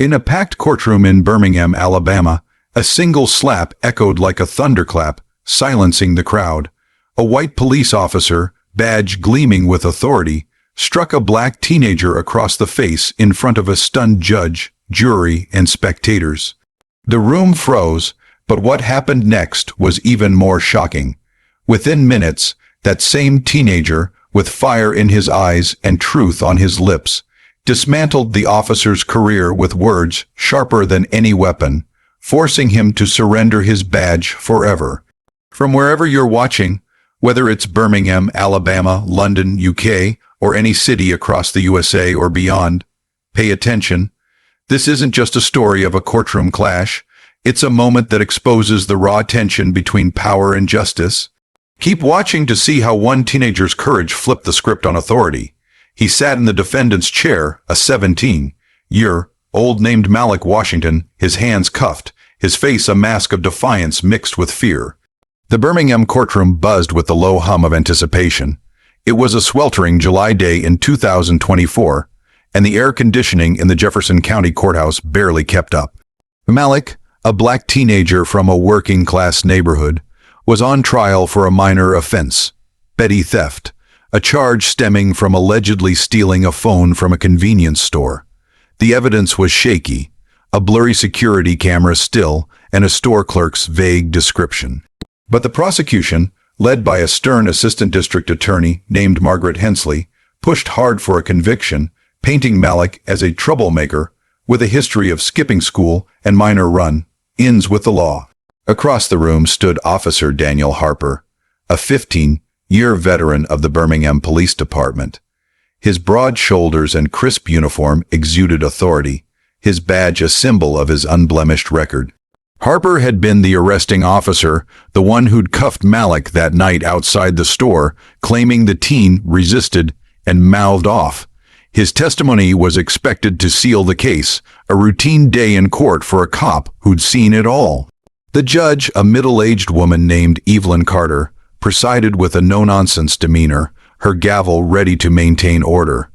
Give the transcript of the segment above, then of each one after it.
In a packed courtroom in Birmingham, Alabama, a single slap echoed like a thunderclap, silencing the crowd. A white police officer, badge gleaming with authority, struck a black teenager across the face in front of a stunned judge, jury, and spectators. The room froze, but what happened next was even more shocking. Within minutes, that same teenager, with fire in his eyes and truth on his lips, dismantled the officer's career with words sharper than any weapon, forcing him to surrender his badge forever. From wherever you're watching, whether it's Birmingham, Alabama, London, UK, or any city across the USA or beyond, pay attention. This isn't just a story of a courtroom clash. It's a moment that exposes the raw tension between power and justice. Keep watching to see how one teenager's courage flipped the script on authority. He sat in the defendant's chair, a 17-year-old named Malik Washington, his hands cuffed, his face a mask of defiance mixed with fear. The Birmingham courtroom buzzed with the low hum of anticipation. It was a sweltering July day in 2024, and the air conditioning in the Jefferson County Courthouse barely kept up. Malik, a black teenager from a working-class neighborhood, was on trial for a minor offense, petty theft, a charge stemming from allegedly stealing a phone from a convenience store. The evidence was shaky, a blurry security camera still, and a store clerk's vague description. But the prosecution, led by a stern assistant district attorney named Margaret Hensley, pushed hard for a conviction, painting Malik as a troublemaker with a history of skipping school and minor run-ins with the law. Across the room stood Officer Daniel Harper, a 15-year veteran of the Birmingham Police Department. His broad shoulders and crisp uniform exuded authority, his badge a symbol of his unblemished record. Harper had been the arresting officer, the one who'd cuffed Malik that night outside the store, claiming the teen resisted and mouthed off. His testimony was expected to seal the case, a routine day in court for a cop who'd seen it all. The judge, a middle-aged woman named Evelyn Carter, presided with a no-nonsense demeanor, her gavel ready to maintain order.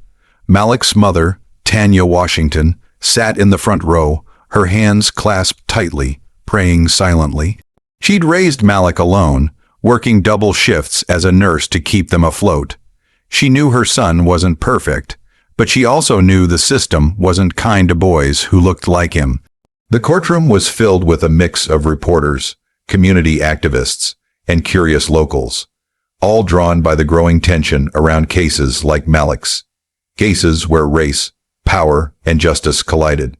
Malik's mother, Tanya Washington, sat in the front row, her hands clasped tightly, praying silently. She'd raised Malik alone, working double shifts as a nurse to keep them afloat. She knew her son wasn't perfect, but she also knew the system wasn't kind to boys who looked like him. The courtroom was filled with a mix of reporters, community activists, and curious locals, all drawn by the growing tension around cases like Malik's, cases where race, power, and justice collided.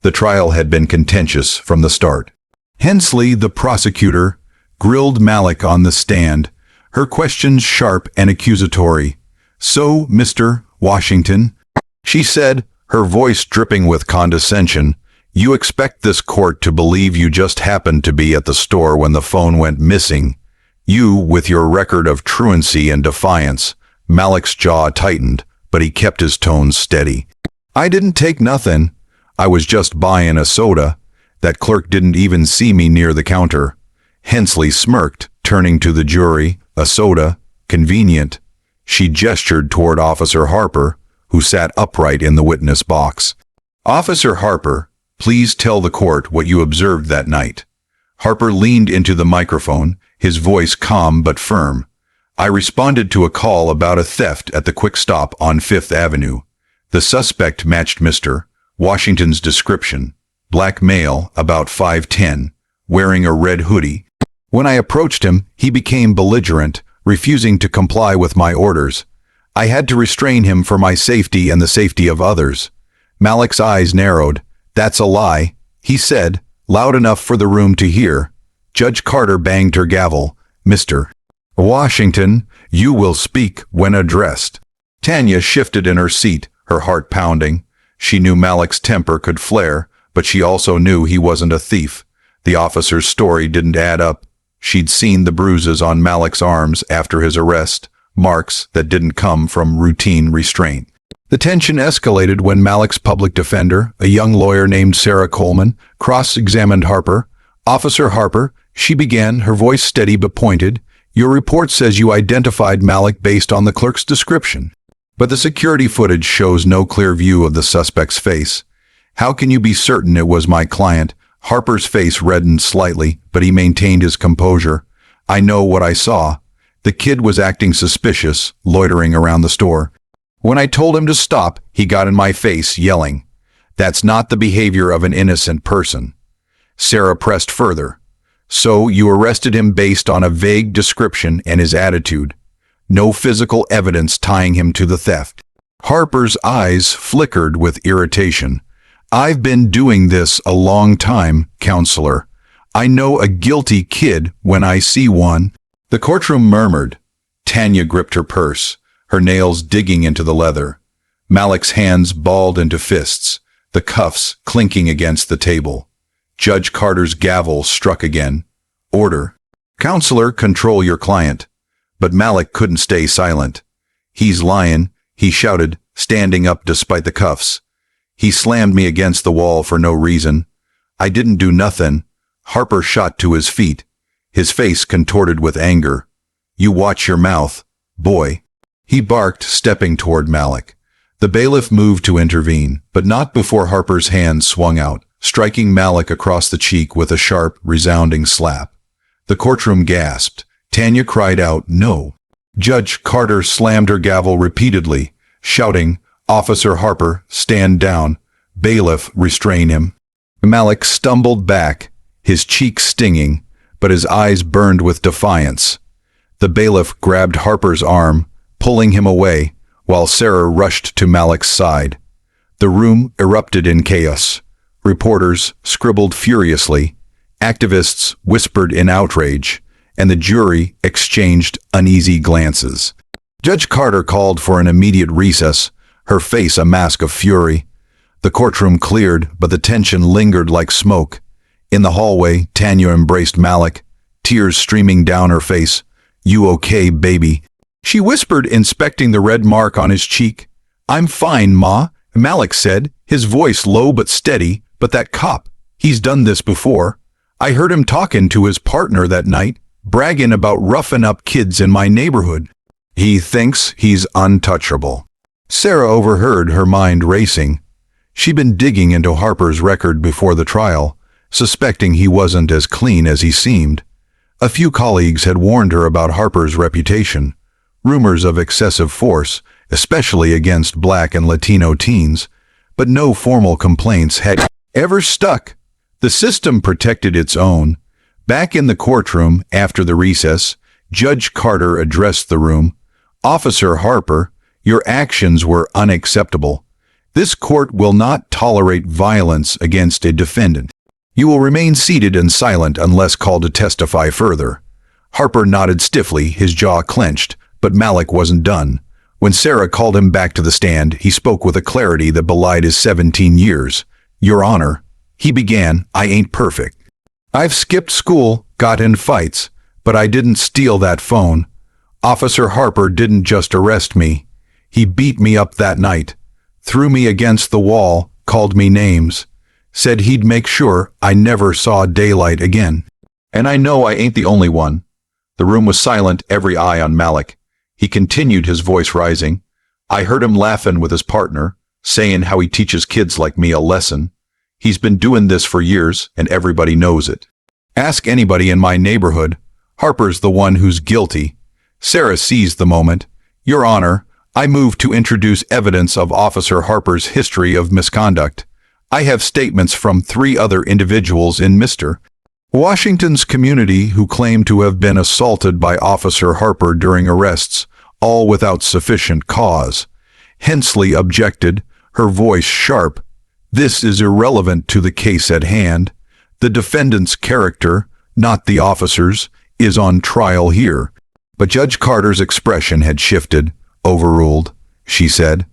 The trial had been contentious from the start. Hensley, the prosecutor, grilled Malik on the stand, her questions sharp and accusatory. "So, Mr. Washington," she said, her voice dripping with condescension, "you expect this court to believe you just happened to be at the store when the phone went missing? You, with your record of truancy and defiance." Malik's jaw tightened, but he kept his tone steady. "I didn't take nothing. I was just buying a soda. That clerk didn't even see me near the counter." Hensley smirked, turning to the jury. "A soda? Convenient." She gestured toward Officer Harper, who sat upright in the witness box. "Officer Harper, please tell the court what you observed that night." Harper leaned into the microphone, his voice calm but firm. "I responded to a call about a theft at the Quick Stop on 5th Avenue. The suspect matched Mr. Washington's description. Black male, about 5'10", wearing a red hoodie. When I approached him, he became belligerent, refusing to comply with my orders. I had to restrain him for my safety and the safety of others." Malik's eyes narrowed. "That's a lie," he said, loud enough for the room to hear. Judge Carter banged her gavel. "Mr. Washington, you will speak when addressed." Tanya shifted in her seat, her heart pounding. She knew Malik's temper could flare, but she also knew he wasn't a thief. The officer's story didn't add up. She'd seen the bruises on Malik's arms after his arrest, marks that didn't come from routine restraint. The tension escalated when Malik's public defender, a young lawyer named Sarah Coleman, cross-examined Harper. "Officer Harper," she began, her voice steady but pointed, "your report says you identified Malik based on the clerk's description. But the security footage shows no clear view of the suspect's face. How can you be certain it was my client? Harper's face reddened slightly, but he maintained his composure. I know what I saw. The kid was acting suspicious, loitering around the store. When I told him to stop, he got in my face, yelling. That's not the behavior of an innocent person. Sarah pressed further. So you arrested him based on a vague description and his attitude. No physical evidence tying him to the theft. Harper's eyes flickered with irritation. I've been doing this a long time, counselor. I know a guilty kid when I see one. The courtroom murmured. Tanya gripped her purse, her nails digging into the leather. Malik's hands balled into fists, the cuffs clinking against the table. Judge Carter's gavel struck again. Order. Counselor, control your client. But Malik couldn't stay silent. He's lying, he shouted, standing up despite the cuffs. He slammed me against the wall for no reason. I didn't do nothing. Harper shot to his feet, his face contorted with anger. You watch your mouth, boy. He barked, stepping toward Malik. The bailiff moved to intervene, but not before Harper's hand swung out, striking Malik across the cheek with a sharp, resounding slap. The courtroom gasped. Tanya cried out, no. Judge Carter slammed her gavel repeatedly, shouting, Officer Harper, stand down. Bailiff, restrain him. Malik stumbled back, his cheek stinging, but his eyes burned with defiance. The bailiff grabbed Harper's arm, pulling him away, while Sarah rushed to Malik's side. The room erupted in chaos. Reporters scribbled furiously, activists whispered in outrage, and the jury exchanged uneasy glances. Judge Carter called for an immediate recess, her face a mask of fury. The courtroom cleared, but the tension lingered like smoke. In the hallway, Tanya embraced Malik, tears streaming down her face. You okay, baby? She whispered, inspecting the red mark on his cheek. I'm fine, Ma, Malik said, his voice low but steady. But that cop, he's done this before. I heard him talking to his partner that night, bragging about roughing up kids in my neighborhood. He thinks he's untouchable. Sarah overheard, her mind racing. She'd been digging into Harper's record before the trial, suspecting he wasn't as clean as he seemed. A few colleagues had warned her about Harper's reputation. Rumors of excessive force, especially against Black and Latino teens, but no formal complaints had ever stuck. The system protected its own. Back in the courtroom, after the recess, Judge Carter addressed the room. Officer Harper, your actions were unacceptable. This court will not tolerate violence against a defendant. You will remain seated and silent unless called to testify further. Harper nodded stiffly, his jaw clenched, but Malik wasn't done. When Sarah called him back to the stand, he spoke with a clarity that belied his 17 years. Your Honor, he began, I ain't perfect. I've skipped school, got in fights, but I didn't steal that phone. Officer Harper didn't just arrest me. He beat me up that night, threw me against the wall, called me names, said he'd make sure I never saw daylight again. And I know I ain't the only one. The room was silent, every eye on Malik. He continued, his voice rising. I heard him laughing with his partner, saying how he teaches kids like me a lesson. He's been doing this for years, and everybody knows it. Ask anybody in my neighborhood. Harper's the one who's guilty. Sarah seized the moment. Your Honor, I move to introduce evidence of Officer Harper's history of misconduct. I have statements from 3 other individuals in Mr. Washington's community who claim to have been assaulted by Officer Harper during arrests, all without sufficient cause. Hensley objected, her voice sharp. This is irrelevant to the case at hand. The defendant's character, not the officer's, is on trial here. But Judge Carter's expression had shifted. Overruled, she said.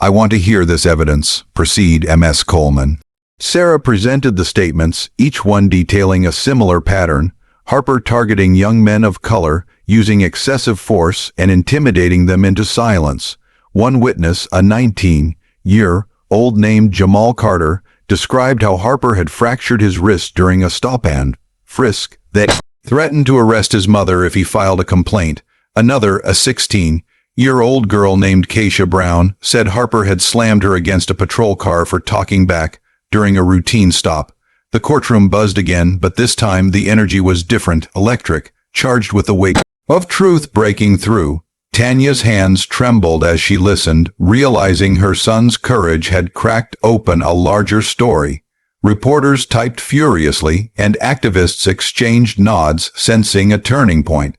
I want to hear this evidence. Proceed, Ms. Coleman. Sarah presented the statements, each one detailing a similar pattern. Harper targeting young men of color, using excessive force and intimidating them into silence. One witness, a 19-year-old named Jamal Carter, described how Harper had fractured his wrist during a stop-and frisk that threatened to arrest his mother if he filed a complaint. Another, a 16-year-old girl named Keisha Brown, said Harper had slammed her against a patrol car for talking back, during a routine stop. The courtroom buzzed again, but this time the energy was different, electric, charged with the weight of truth breaking through. Tanya's hands trembled as she listened, realizing her son's courage had cracked open a larger story. Reporters typed furiously, and activists exchanged nods, sensing a turning point.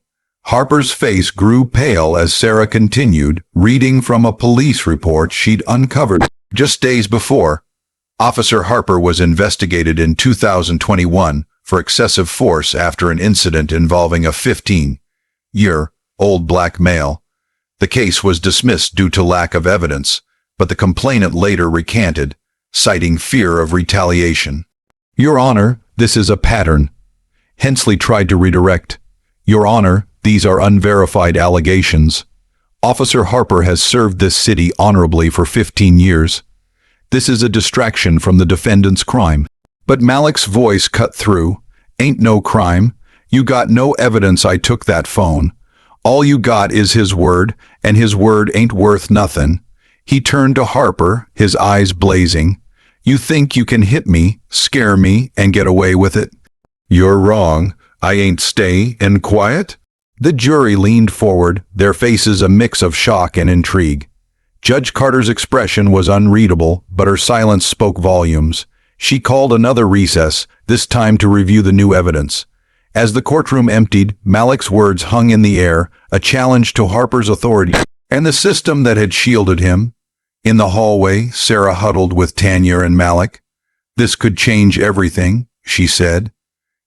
Harper's face grew pale as Sarah continued, reading from a police report she'd uncovered just days before. Officer Harper was investigated in 2021 for excessive force after an incident involving a 15-year-old black male. The case was dismissed due to lack of evidence, but the complainant later recanted, citing fear of retaliation. "Your Honor, this is a pattern." Hensley tried to redirect. "Your Honor, these are unverified allegations. Officer Harper has served this city honorably for 15 years. This is a distraction from the defendant's crime." But Malik's voice cut through. "Ain't no crime. You got no evidence I took that phone. All you got is his word, and his word ain't worth nothing." He turned to Harper, his eyes blazing. "You think you can hit me, scare me, and get away with it? You're wrong. I ain't staying quiet." The jury leaned forward, their faces a mix of shock and intrigue. Judge Carter's expression was unreadable, but her silence spoke volumes. She called another recess, this time to review the new evidence. As the courtroom emptied, Malik's words hung in the air, a challenge to Harper's authority and the system that had shielded him. In the hallway, Sarah huddled with Tanya and Malik. "This could change everything," she said.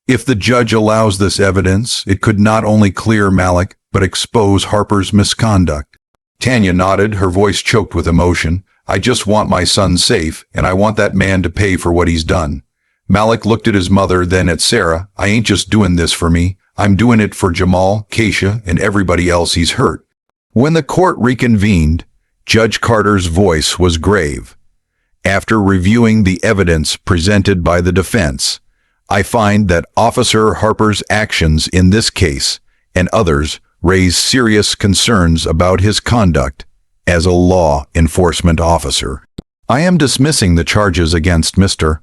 "If the judge allows this evidence, it could not only clear Malik, but expose Harper's misconduct." Tanya nodded, her voice choked with emotion. "I just want my son safe, and I want that man to pay for what he's done." Malik looked at his mother, then at Sarah. "I ain't just doing this for me. I'm doing it for Jamal, Keisha, and everybody else he's hurt." When the court reconvened, Judge Carter's voice was grave. "After reviewing the evidence presented by the defense, I find that Officer Harper's actions in this case and others raise serious concerns about his conduct as a law enforcement officer. I am dismissing the charges against Mr.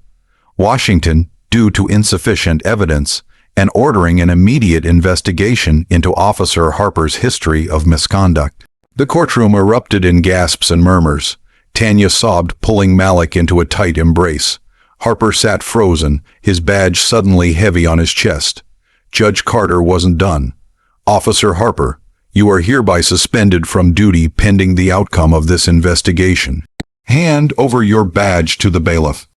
Washington due to insufficient evidence and ordering an immediate investigation into Officer Harper's history of misconduct." The courtroom erupted in gasps and murmurs. Tanya sobbed, pulling Malik into a tight embrace. Harper sat frozen, his badge suddenly heavy on his chest. Judge Carter wasn't done. "Officer Harper, you are hereby suspended from duty pending the outcome of this investigation. Hand over your badge to the bailiff."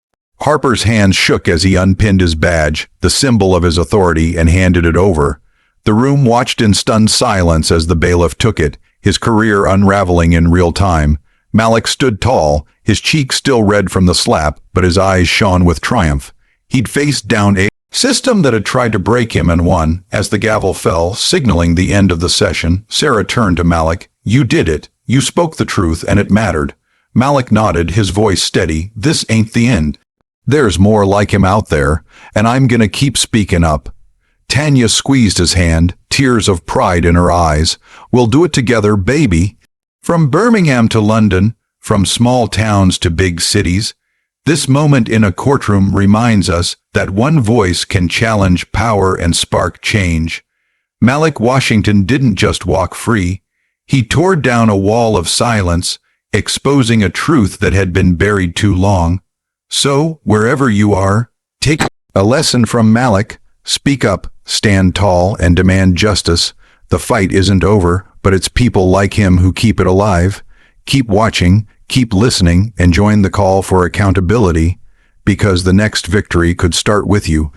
Harper's hands shook as he unpinned his badge, the symbol of his authority, and handed it over. The room watched in stunned silence as the bailiff took it, his career unraveling in real time. Malik stood tall, his cheeks still red from the slap, but his eyes shone with triumph. He'd faced down a system that had tried to break him and won. As the gavel fell, signaling the end of the session, Sarah turned to Malik. "You did it. You spoke the truth, and it mattered." Malik nodded, his voice steady. "This ain't the end. There's more like him out there, and I'm gonna keep speaking up." Tanya squeezed his hand, tears of pride in her eyes. "We'll do it together, baby." From Birmingham to London, from small towns to big cities, this moment in a courtroom reminds us that one voice can challenge power and spark change. Malik Washington didn't just walk free. He tore down a wall of silence, exposing a truth that had been buried too long. So, wherever you are, take a lesson from Malik. Speak up, stand tall, and demand justice. The fight isn't over, but it's people like him who keep it alive. Keep watching, keep listening, and join the call for accountability, because the next victory could start with you.